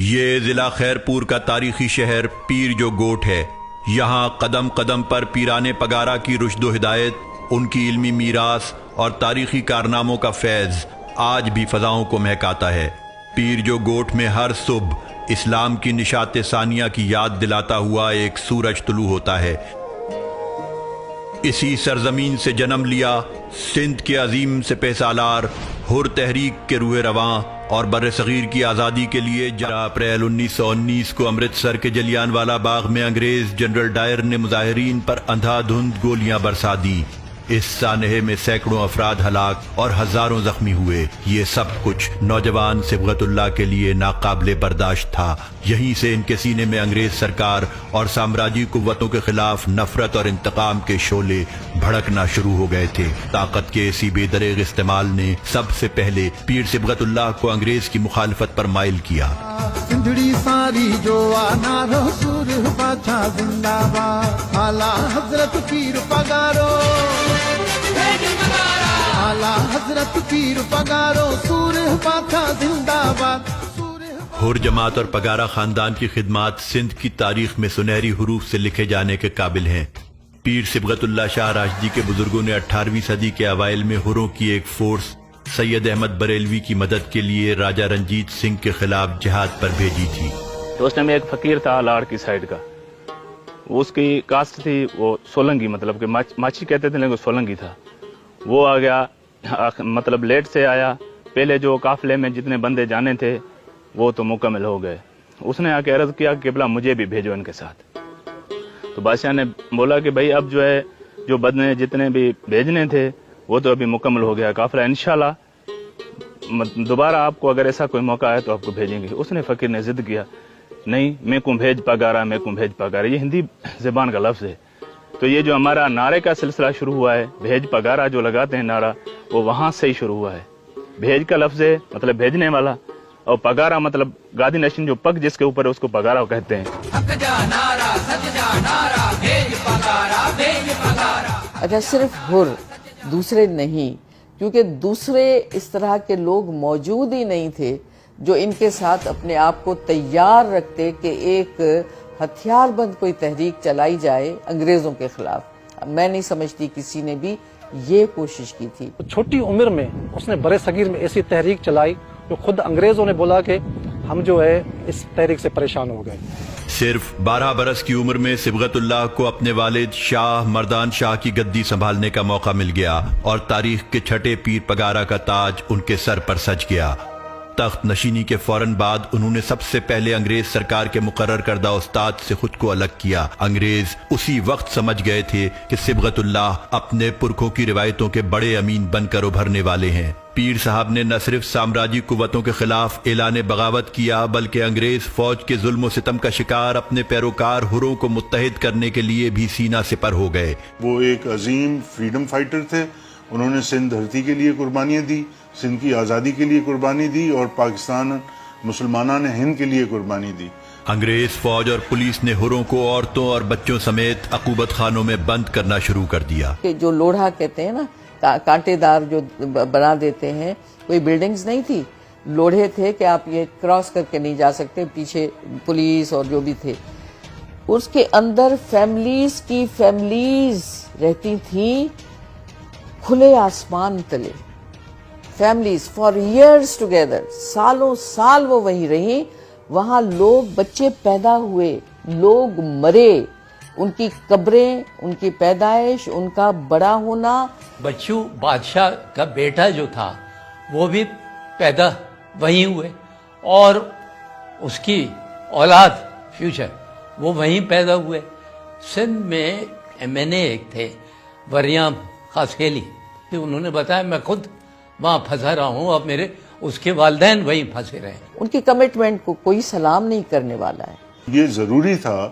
یہ ضلع خیرپور کا تاریخی شہر پیر جو گوٹ ہے. یہاں قدم قدم پر پیرانے پگارا کی رشد و ہدایت، ان کی علمی میراث اور تاریخی کارناموں کا فیض آج بھی فضاؤں کو مہکاتا ہے. پیر جو گوٹ میں ہر صبح اسلام کی نشات ثانیہ کی یاد دلاتا ہوا ایک سورج طلوع ہوتا ہے. اسی سرزمین سے جنم لیا سندھ کے عظیم سپہ سالار، حر تحریک کے روح رواں اور بر صغیر کی آزادی کے لیے 11 اپریل 1919 کو امرتسر کے جلیان والا باغ میں انگریز جنرل ڈائر نے مظاہرین پر اندھا دھند گولیاں برسا دی. اس سانحے میں سینکڑوں افراد ہلاک اور ہزاروں زخمی ہوئے. یہ سب کچھ نوجوان صبغت اللہ کے لیے ناقابل برداشت تھا. یہیں سے ان کے سینے میں انگریز سرکار اور سامراجی قوتوں کے خلاف نفرت اور انتقام کے شعلے بھڑکنا شروع ہو گئے تھے. طاقت کے اسی بے دریغ استعمال نے سب سے پہلے پیر صبغت اللہ کو انگریز کی مخالفت پر مائل کیا. سندھڑی ساری جو نارو سور باچا زندہ باد، اعلیٰ حضرت پیر پگارو، اعلیٰ حضرت پیر پگارو، سور باچا زندہ باد. حر جماعت اور پگارا خاندان کی خدمات سندھ کی تاریخ میں سنہری حروف سے لکھے جانے کے قابل ہیں. پیر صبغت اللہ شاہ راشدی کے بزرگوں نے 18ویں صدی کے اوائل میں حروں کی ایک فورس سید احمد بریلوی کی مدد کے لیے راجہ رنجیت سنگھ کے خلاف جہاد پر بھیجی تھی. تو اس میں ایک فقیر تھا لاڑ کی سائیڈ کا، اس کی کاسٹ تھی وہ سولنگی، مطلب کہ ماچھی کہتے تھے لیکن سولنگی تھا. وہ آ گیا، مطلب لیٹ سے آیا. پہلے جو قافلے میں جتنے بندے جانے تھے وہ تو مکمل ہو گئے. اس نے آ کے عرض کیا کہ قبلہ مجھے بھی بھیجو ان کے ساتھ. تو بادشاہ نے بولا کہ بھائی اب جو ہے جو بدنے جتنے بھی بھیجنے تھے وہ تو ابھی مکمل ہو گیا قافلہ، انشاءاللہ دوبارہ آپ کو اگر ایسا کوئی موقع ہے تو آپ کو بھیجیں گے. اس نے فقیر نے ضد کیا، نہیں میں کو بھیج پگارا، میں کو بھیج پگارا. یہ ہندی زبان کا لفظ ہے. تو یہ جو ہمارا نعرے کا سلسلہ شروع ہوا ہے، بھیج پگارا جو لگاتے ہیں نعرہ، وہ وہاں سے ہی شروع ہوا ہے. بھیج کا لفظ ہے مطلب بھیجنے والا، اور پگارا مطلب گادی نشین جو پگ جس کے اوپر ہے اس کو پگارا کہتے ہیں. اچھا صرف حر، دوسرے نہیں، کیونکہ دوسرے اس طرح کے لوگ موجود ہی نہیں تھے جو ان کے ساتھ اپنے آپ کو تیار رکھتے کہ ایک ہتھیار بند کوئی تحریک چلائی جائے انگریزوں کے خلاف. میں نہیں سمجھتی کسی نے بھی یہ کوشش کی تھی. چھوٹی عمر میں اس نے برے صغیر میں ایسی تحریک چلائی جو خود انگریزوں نے بولا کہ ہم جو ہے اس تحریک سے پریشان ہو گئے. صرف 12 برس کی عمر میں صبغت اللہ کو اپنے والد شاہ مردان شاہ کی گدی سنبھالنے کا موقع مل گیا اور تاریخ کے چھٹے پیر پگارا کا تاج ان کے سر پر سج گیا. تخت نشینی کے فوراً بعد انہوں نے سب سے پہلے انگریز سرکار کے مقرر کردہ استاد سے خود کو الگ کیا. انگریز اسی وقت سمجھ گئے تھے کہ صبغت اللہ اپنے پرکھوں کی روایتوں کے بڑے امین بن کر ابھرنے والے ہیں. پیر صاحب نے نہ صرف سامراجی قوتوں کے خلاف اعلان بغاوت کیا بلکہ انگریز فوج کے ظلم و ستم کا شکار اپنے پیروکار حروں کو متحد کرنے کے لیے بھی سینہ سپر ہو گئے. وہ ایک عظیم فریڈم فائٹر تھے. انہوں نے سندھ دھرتی کے لیے قربانیاں دی، سندھ کی آزادی کے لیے قربانی دی، اور پاکستان مسلمانوں نے ہند کے لیے قربانی دی. انگریز فوج اور پولیس نے حروں کو عورتوں اور بچوں سمیت عقوبت خانوں میں بند کرنا شروع کر دیا. کہ جو لوڑھا کہتے ہیں نا، کانٹے دار جو بنا دیتے ہیں، کوئی بلڈنگز نہیں تھی، لوڑھے تھے کہ آپ یہ کراس کر کے نہیں جا سکتے. پیچھے پولیس اور جو بھی تھے، اس کے اندر فیملیز کی فیملیز رہتی تھیں کھلے آسمان تلے. فیملیز فار ایئرز ٹوگیدر، سالوں سال وہ وہیں رہیں. وہاں لوگ بچے پیدا ہوئے، لوگ مرے، ان کی قبریں، ان کی پیدائش، ان کا بڑا ہونا. بچو بادشاہ کا بیٹا جو تھا وہ بھی پیدا وہیں ہوئے، اور اس کی اولاد فیوچر وہ وہیں پیدا ہوئے. سندھ میں MNA ایک تھے وریام خاصیلی، انہوں نے بتایا میں خود وہاں پھنسا رہا ہوں اور میرے اس کے والدین وہیں پھنسے رہے. ان کی کمٹمنٹ کو کوئی سلام نہیں کرنے والا ہے. یہ ضروری تھا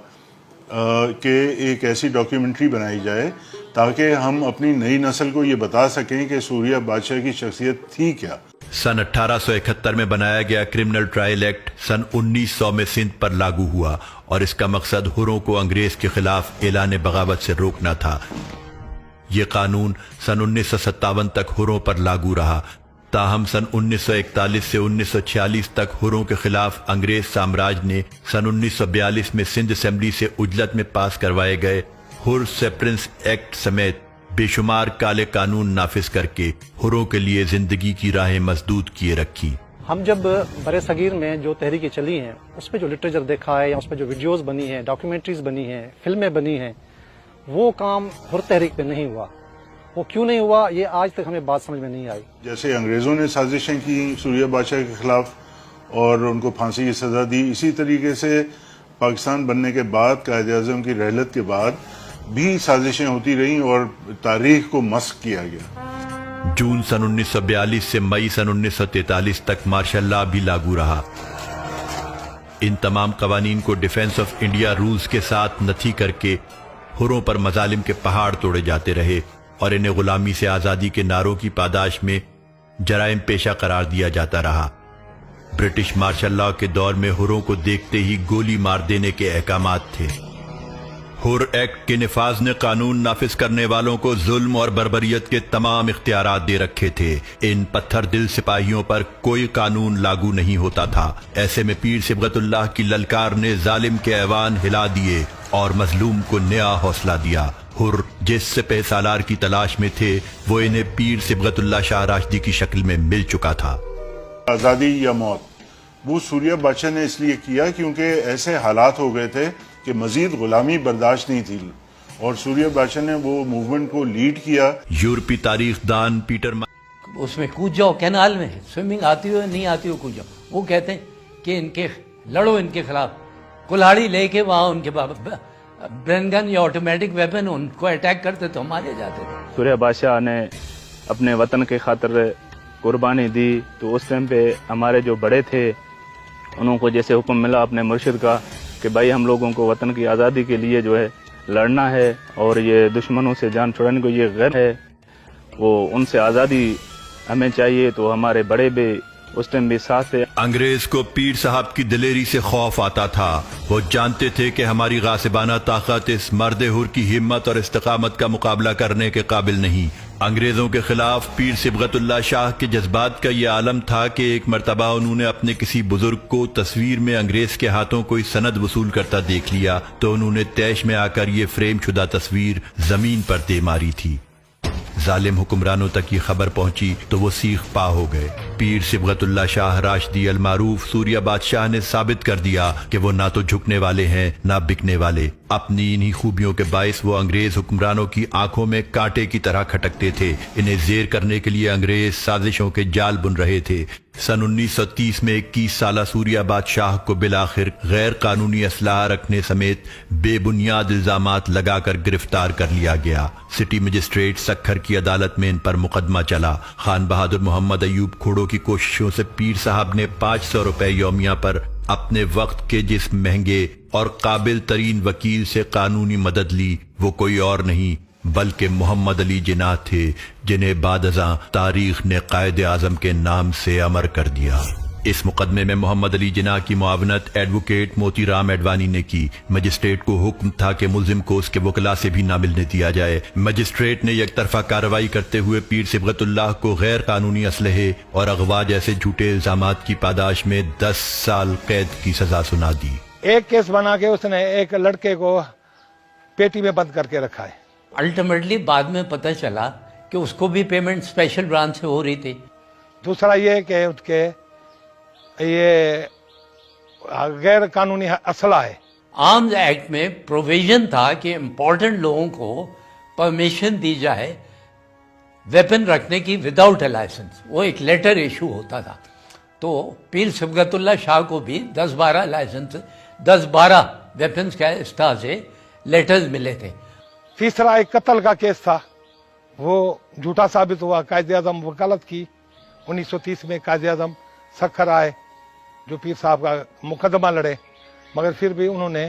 کہ ایک ایسی ڈاکیومنٹری بنائی جائے تاکہ ہم اپنی نئی نسل کو یہ بتا سکیں کہ سوریہ بادشاہ کی شخصیت تھی کیا. سن 1871 میں بنایا گیا کرمنل ٹرائل ایکٹ سن 1900 میں سندھ پر لاگو ہوا، اور اس کا مقصد حروں کو انگریز کے خلاف اعلان بغاوت سے روکنا تھا. یہ قانون سن 1957 تک حروں پر لاگو رہا. تاہم سن 1941 سے 1946 تک ہروں کے خلاف انگریز سامراج نے سن 1942 میں سندھ اسمبلی سے اجلت میں پاس کروائے گئے ہر سیپرنس ایکٹ سمیت بے شمار کالے قانون نافذ کر کے ہروں کے لیے زندگی کی راہیں مسدود کیے رکھی۔ ہم جب برِ صغیر میں جو تحریکیں چلی ہیں اس پہ جو لٹریچر دیکھا ہے یا اس پہ جو ویڈیوز بنی ہیں، ڈاکیومنٹریز بنی ہیں، فلمیں بنی ہیں، وہ کام ہر تحریک پہ نہیں ہوا۔ وہ کیوں نہیں ہوا یہ آج تک ہمیں بات سمجھ میں نہیں آئی۔ جیسے انگریزوں نے سازشیں کی سوریہ بادشاہ کے خلاف اور ان کو پھانسی کی سزا دی، اسی طریقے سے پاکستان بننے کے بعد قائد اعظم کی رحلت کے بعد بھی سازشیں ہوتی رہیں اور تاریخ کو مسخ کیا گیا۔ جون سن 1942 سے مئی سن 1943 تک مارشل لا بھی لاگو رہا۔ ان تمام قوانین کو ڈیفنس آف انڈیا رولز کے ساتھ نتھی کر کے ہروں پر مظالم کے پہاڑ توڑے جاتے رہے اور انہیں غلامی سے آزادی کے نعروں کی پاداش میں جرائم پیشہ قرار دیا جاتا رہا۔ برٹش مارشل لا کے دور میں ہروں کو دیکھتے ہی گولی مار دینے کے احکامات تھے۔ ہر ایکٹ کے نفاذ نے قانون نافذ کرنے والوں کو ظلم اور بربریت کے تمام اختیارات دے رکھے تھے۔ ان پتھر دل سپاہیوں پر کوئی قانون لاگو نہیں ہوتا تھا۔ ایسے میں پیر صبغت اللہ کی للکار نے ظالم کے ایوان ہلا دیے اور مظلوم کو نیا حوصلہ دیا۔ ہر جس سپہ سالار کی تلاش میں تھے وہ انہیں پیر صبغت اللہ شاہ راشدی کی شکل میں مل چکا تھا۔ آزادی یا موت، وہ سوریہ بادشاہ نے اس لیے کیا کیونکہ ایسے حالات ہو گئے تھے کہ مزید غلامی برداشت نہیں تھی، اور سوریہ بادشاہ نے وہ موومنٹ کو لیڈ کیا۔ یورپی تاریخ دان پیٹر اس میں کود جاؤ، کینال میں سوئمنگ آتی ہو نہیں آتی ہو کود جاؤ۔ وہ کہتے ہیں کہ ان کے لڑو، ان کے خلاف کلہاڑی لے کے وہاں ان کے برین گن یا آٹومیٹک ویپن ان کو اٹیک کرتے تو مارے جاتے تھے۔ سوریہ بادشاہ نے اپنے وطن کے خاطر قربانی دی تو اس ٹائم پہ ہمارے جو بڑے تھے انہوں کو جیسے حکم ملا اپنے مرشد کا کہ بھائی ہم لوگوں کو وطن کی آزادی کے لیے جو ہے لڑنا ہے اور یہ دشمنوں سے جان چھڑانے کو یہ غیر ہے، وہ ان سے آزادی ہمیں چاہیے۔ تو ہمارے بڑے بھی اس ٹائم بھی ساتھ تھے۔ انگریز کو پیر صاحب کی دلیری سے خوف آتا تھا۔ وہ جانتے تھے کہ ہماری غاصبانہ طاقت اس مرد حر کی ہمت اور استقامت کا مقابلہ کرنے کے قابل نہیں۔ انگریزوں کے خلاف پیر صبغت اللہ شاہ کے جذبات کا یہ عالم تھا کہ ایک مرتبہ انہوں نے اپنے کسی بزرگ کو تصویر میں انگریز کے ہاتھوں کوئی سند وصول کرتا دیکھ لیا تو انہوں نے طیش میں آ کر یہ فریم شدہ تصویر زمین پر دے ماری تھی۔ ظالم حکمرانوں تک یہ خبر پہنچی تو وہ سیخ پا ہو گئے۔ پیر صبغت اللہ شاہ راشدی المعروف سوریہ بادشاہ نے ثابت کر دیا کہ وہ نہ تو جھکنے والے ہیں نہ بکنے والے۔ اپنی انہی خوبیوں کے باعث وہ انگریز حکمرانوں کی آنکھوں میں کانٹے کی طرح کھٹکتے تھے۔ انہیں زیر کرنے کے لیے انگریز سازشوں کے جال بن رہے تھے۔ سن 1930 میں 21 سالہ سوریہ بادشاہ کو بالآخر غیر قانونی اسلحہ رکھنے سمیت بے بنیاد الزامات لگا کر گرفتار کر لیا گیا۔ سٹی مجسٹریٹ سکھر کی عدالت میں ان پر مقدمہ چلا۔ خان بہادر محمد ایوب کھوڑو کی کوششوں سے پیر صاحب نے 500 روپے یومیہ پر اپنے وقت کے جس مہنگے اور قابل ترین وکیل سے قانونی مدد لی، وہ کوئی اور نہیں بلکہ محمد علی جناح تھے، جنہیں بعد ازاں تاریخ نے قائد اعظم کے نام سے امر کر دیا۔ اس مقدمے میں محمد علی جناح کی معاونت ایڈوکیٹ موتی رام اڈوانی نے کی۔ مجسٹریٹ کو حکم تھا کہ ملزم کو اس کے وکلاء سے بھی نہ ملنے دیا جائے۔ مجسٹریٹ نے یک طرفہ کارروائی کرتے ہوئے پیر صبغت اللہ کو غیر قانونی اسلحے اور اغوا جیسے جھوٹے الزامات کی پاداش میں 10 سال قید کی سزا سنا دی۔ ایک کیس بنا کے اس نے ایک لڑکے کو پیٹی میں بند کر کے رکھا ہے۔ الٹیمیٹلی بعد میں پتہ چلا کہ اس کو بھی پیمنٹ اسپیشل برانچ سے ہو رہی تھی۔ دوسرا یہ کہ اس کے یہ غیر قانونی اسلحہ ہے۔ آرمز ایکٹ میں پروویژن تھا کہ امپورٹنٹ لوگوں کو پرمیشن دی جائے ویپن رکھنے کی وداؤٹ اے لائسنس، وہ ایک لیٹر ایشو ہوتا تھا۔ تو پیر صبغت اللہ شاہ کو بھی 10-12 لائسنس 10-12 ویپنز کا اس طرح سے لیٹرز ملے تھے۔ تیسرا ایک قتل کا کیس تھا، وہ جھوٹا ثابت ہوا۔ قائد اعظم وکالت کی 1930 میں، قائد اعظم سکھر آئے جو پیر صاحب کا مقدمہ لڑے، مگر پھر بھی انہوں نے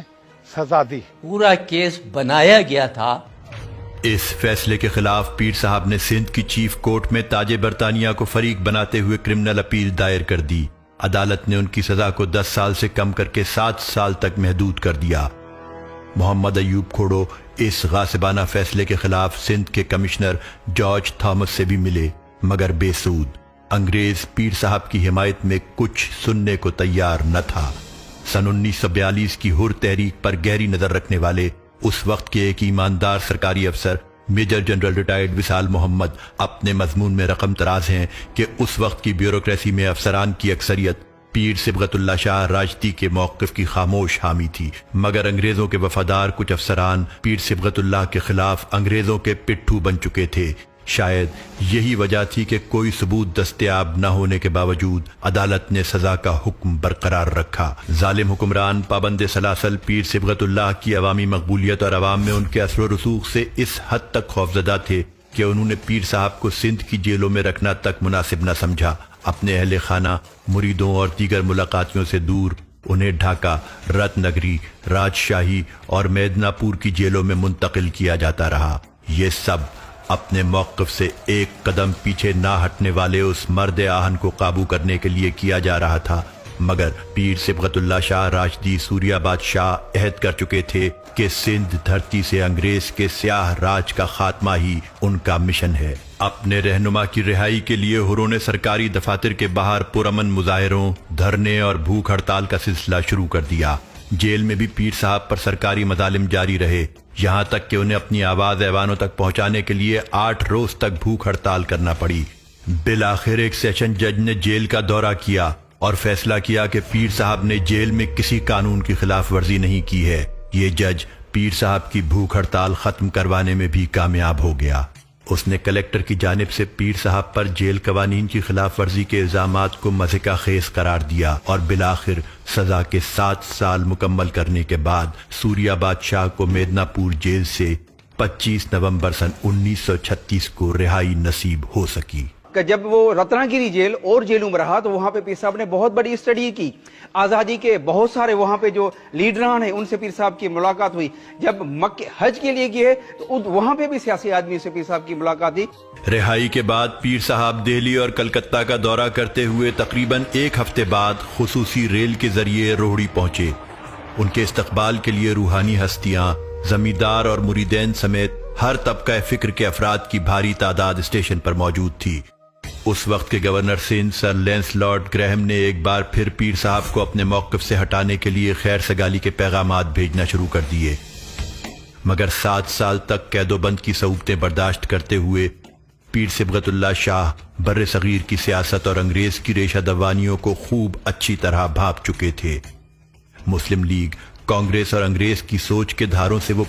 سزا دی۔ پورا کیس بنایا گیا تھا۔ اس فیصلے کے خلاف پیر صاحب نے سندھ کی چیف کورٹ میں تاج برطانیہ کو فریق بناتے ہوئے کرمنل اپیل دائر کر دی۔ عدالت نے ان کی سزا کو 10 سال سے کم کر کے 7 سال تک محدود کر دیا۔ محمد ایوب کھوڑو اس غاصبانہ فیصلے کے خلاف سندھ کے کمشنر جارج تھامس سے بھی ملے، مگر بے سود۔ انگریز پیر صاحب کی حمایت میں کچھ سننے کو تیار نہ تھا۔ سن 1942 کی ہر تحریک پر گہری نظر رکھنے والے اس وقت کے ایک ایماندار سرکاری افسر میجر جنرل ریٹائرڈ وصال محمد اپنے مضمون میں رقم تراز ہیں کہ اس وقت کی بیوروکریسی میں افسران کی اکثریت پیر صبغت اللہ شاہ راجدی کے موقف کی خاموش حامی تھی، مگر انگریزوں کے وفادار کچھ افسران پیر صبغت اللہ کے خلاف انگریزوں کے پٹھو بن چکے تھے۔ شاید یہی وجہ تھی کہ کوئی ثبوت دستیاب نہ ہونے کے باوجود عدالت نے سزا کا حکم برقرار رکھا۔ ظالم حکمران پابند سلاسل پیر صبغت اللہ کی عوامی مقبولیت اور عوام میں ان کے اثر و رسوخ سے اس حد تک خوفزدہ تھے کہ انہوں نے پیر صاحب کو سندھ کی جیلوں میں رکھنا تک مناسب نہ سمجھا۔ اپنے اہل خانہ، مریدوں اور دیگر ملاقاتیوں سے دور انہیں ڈھاکہ، رت نگری، راجشاہی اور میدنا پور کی جیلوں میں منتقل کیا جاتا رہا۔ یہ سب اپنے موقف سے ایک قدم پیچھے نہ ہٹنے والے اس مرد آہن کو قابو کرنے کے لیے کیا جا رہا تھا، مگر پیر صبغت اللہ شاہ راجدی سوریہ بادشاہ عہد کر چکے تھے کہ سندھ دھرتی سے انگریز کے سیاہ راج کا خاتمہ ہی ان کا مشن ہے۔ اپنے رہنما کی رہائی کے لیے ہروں نے سرکاری دفاتر کے باہر پرامن مظاہروں، دھرنے اور بھوک ہڑتال کا سلسلہ شروع کر دیا۔ جیل میں بھی پیر صاحب پر سرکاری مظالم جاری رہے، یہاں تک کہ انہیں اپنی آواز ایوانوں تک پہنچانے کے لیے 8 روز تک بھوک ہڑتال کرنا پڑی۔ بالآخر ایک سیشن جج نے جیل کا دورہ کیا اور فیصلہ کیا کہ پیر صاحب نے جیل میں کسی قانون کی خلاف ورزی نہیں کی ہے۔ یہ جج پیر صاحب کی بھوک ہڑتال ختم کروانے میں بھی کامیاب ہو گیا۔ اس نے کلیکٹر کی جانب سے پیر صاحب پر جیل قوانین کی خلاف ورزی کے الزامات کو مضحکہ خیز قرار دیا اور بالآخر سزا کے 7 سال مکمل کرنے کے بعد سوریہ بادشاہ کو میدنا پور جیل سے 25 نومبر سن 1936 کو رہائی نصیب ہو سکی۔ کہ جب وہ رتنا گیری جیل اور جیلوں میں رہا تو وہاں پہ پیر صاحب نے بہت بڑی اسٹڈی کی، آزادی کے بہت سارے وہاں پہ جو لیڈران ہیں ان سے پیر صاحب کی ملاقات ہوئی۔ جب مکہ حج کے لیے گئے تو وہاں پہ بھی سیاسی آدمی سے پیر صاحب کی ملاقات ہوئی۔ رہائی کے بعد پیر صاحب دہلی اور کلکتہ کا دورہ کرتے ہوئے تقریباً 1 ہفتے بعد خصوصی ریل کے ذریعے روہڑی پہنچے۔ ان کے استقبال کے لیے روحانی ہستیاں، زمیندار اور مریدین سمیت ہر طبقہ فکر کے افراد کی بھاری تعداد اسٹیشن پر موجود تھی۔ اس وقت کے گورنر سندھ سر لینس لارڈ گریہم نے ایک بار پھر پیر صاحب کو اپنے موقف سے ہٹانے کے لیے خیر سگالی کے پیغامات بھیجنا شروع کر دیے، مگر 7 سال تک قید و بند کی صعوبتیں برداشت کرتے ہوئے پیر صبغت اللہ شاہ بر صغیر کی سیاست اور انگریز کی ریشہ دوانیوں کو خوب اچھی طرح بھاپ چکے تھے۔ مسلم لیگ، کانگریس اور انگریز کی سوچ کے دھاروں سے وہ